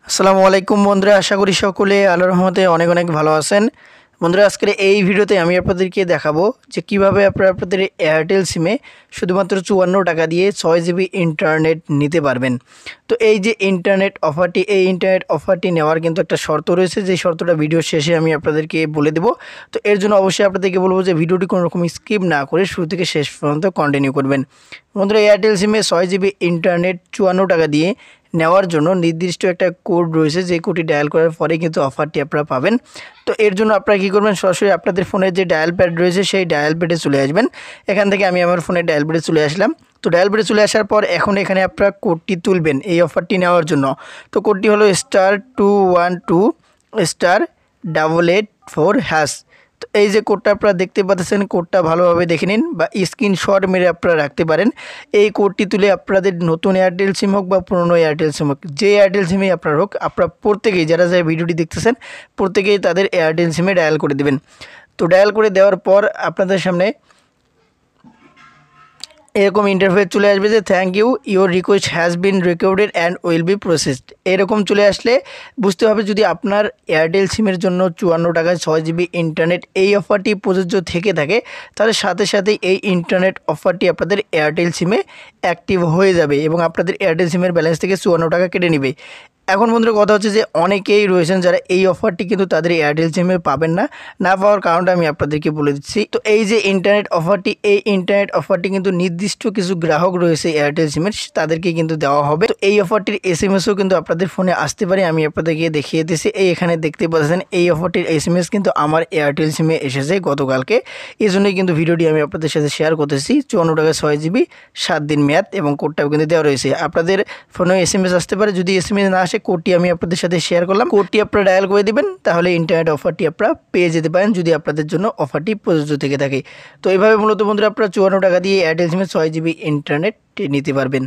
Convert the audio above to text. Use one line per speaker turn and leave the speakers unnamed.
আসসালামু আলাইকুম বন্ধুরা, আশা করি সকলে আল্লাহর রহমতে অনেক অনেক ভালো আছেন। বন্ধুরা, আজকের এই ভিডিওতে আমি আপনাদেরকে দেখাবো যে কিভাবে আপনারা আপনাদের এয়ারটেল সিমে শুধুমাত্র 54 টাকা দিয়ে 6 জিবি ইন্টারনেট নিতে পারবেন। তো এই যে ইন্টারনেট অফারটি, এই ইন্টারনেট অফারটি নেওয়ার কিন্তু একটা শর্ত রয়েছে, যে শর্তটা ভিডিও শেষে আমি আপনাদেরকে বলে দেবো। তো এর জন্য অবশ্যই আপনাদেরকে বলবো যে ভিডিওটি কোনো রকম স্কিপ না করে শুরু থেকে শেষ পর্যন্ত কন্টিনিউ করবেন। বন্ধুরা, এয়ারটেল সিমে 6 জিবি ইন্টারনেট 54 টাকা দিয়ে নেওয়ার জন্য নির্দিষ্ট একটা কোড রয়েছে, যে কোডটি ডায়াল করার পরে কিন্তু অফারটি আপনারা পাবেন। তো এর জন্য আপনারা কী করবেন, সরাসরি আপনাদের ফোনের যে ডায়াল প্যাড রয়েছে সেই ডায়াল প্যাডে চলে আসবেন। এখান থেকে আমি আমার ফোনের ডায়াল প্যাডে চলে আসলাম। তো ডায়াল প্যাডে চলে আসার পর এখন এখানে আপনারা কোডটি তুলবেন এই অফারটি নেওয়ার জন্য। তো কোডটি হলো *212*884#। তো এই যে কোডটা আপনারা দেখতে পাচ্ছেন, কোডটা ভালোভাবে দেখে নিন বা স্ক্রিনশট মেরে আপনারা রাখতে পারেন। এই কোডটি তুলে আপনাদের নতুন এয়ারটেল সিম হোক বা পুরনো এয়ারটেল সিম হোক, যে এয়ারটেল সিমে আপনার হোক, আপনারা প্রত্যেকেই যারা ভিডিওটি দেখতেছেন প্রত্যেকেই তাদের এয়ারটেল সিমে ডায়াল করে দেবেন। তো ডায়াল করে দেওয়ার পর আপনাদের সামনে এরকম ইন্টারফেস চলে আসবে যে thank you, your request has been recorded and will be processed. এরকম চলে আসলে বুঝতে হবে যদি আপনার এয়ারটেল সিমের জন্য 54 টাকায় 6 জিবি ইন্টারনেট এই অফারটি প্রযোজ্য থেকে থাকে, তাহলে সাথে সাথেই এই ইন্টারনেট অফারটি আপনাদের এয়ারটেল সিমে অ্যাক্টিভ হয়ে যাবে এবং আপনাদের এয়ারটেল সিমের ব্যালেন্স থেকে 54 টাকা কেটে নেবে। এখন বন্ধুরা, কথা হচ্ছে যে অনেকেই রয়েছেন যারা এই অফারটি কিন্তু তাদের এয়ারটেল সিমে পাবেন না। না পাওয়ার কারণটা আমি আপনাদেরকে বলে দিচ্ছি। তো এই যে ইন্টারনেট অফারটি, এই ইন্টারনেট অফারটি কিন্তু নির্দিষ্ট কিছু গ্রাহক রয়েছে এয়ারটেল সিমের, তাদেরকে কিন্তু দেওয়া হবে। তো এই অফারটির SMS-ও কিন্তু আপনাদের ফোনে আসতে পারে। আমি আপনাদেরকে দেখিয়ে দিচ্ছি, এই এখানে দেখতে পাচ্ছেন এই অফারটির SMS কিন্তু আমার এয়ারটেল সিমে এসেছে গতকালকে। এই জন্যই কিন্তু ভিডিওটি আমি আপনাদের সাথে শেয়ার করতেছি। 54 টাকায় 6 জিবি 7 দিন মেয়াদ এবং কোডটাও কিন্তু দেওয়া রয়েছে। আপনাদের ফোনে SMS আসতে পারে, যদি SMS না আসে কোডটি আমি আপনাদের সাথে শেয়ার করলাম, কোডটি আপনারা ডায়াল করে দিবেন, তাহলে ইন্টারনেট অফারটি আপনারা পেয়ে যেতে পারেন যদি আপনাদের জন্য অফারটি প্রযোজ্য থেকে থাকে। তো এইভাবে মূলত বন্ধুরা আপনারা 54 টাকা দিয়ে এয়ারটেল সিমে 6 জিবি ইন্টারনেট নিতে পারবেন।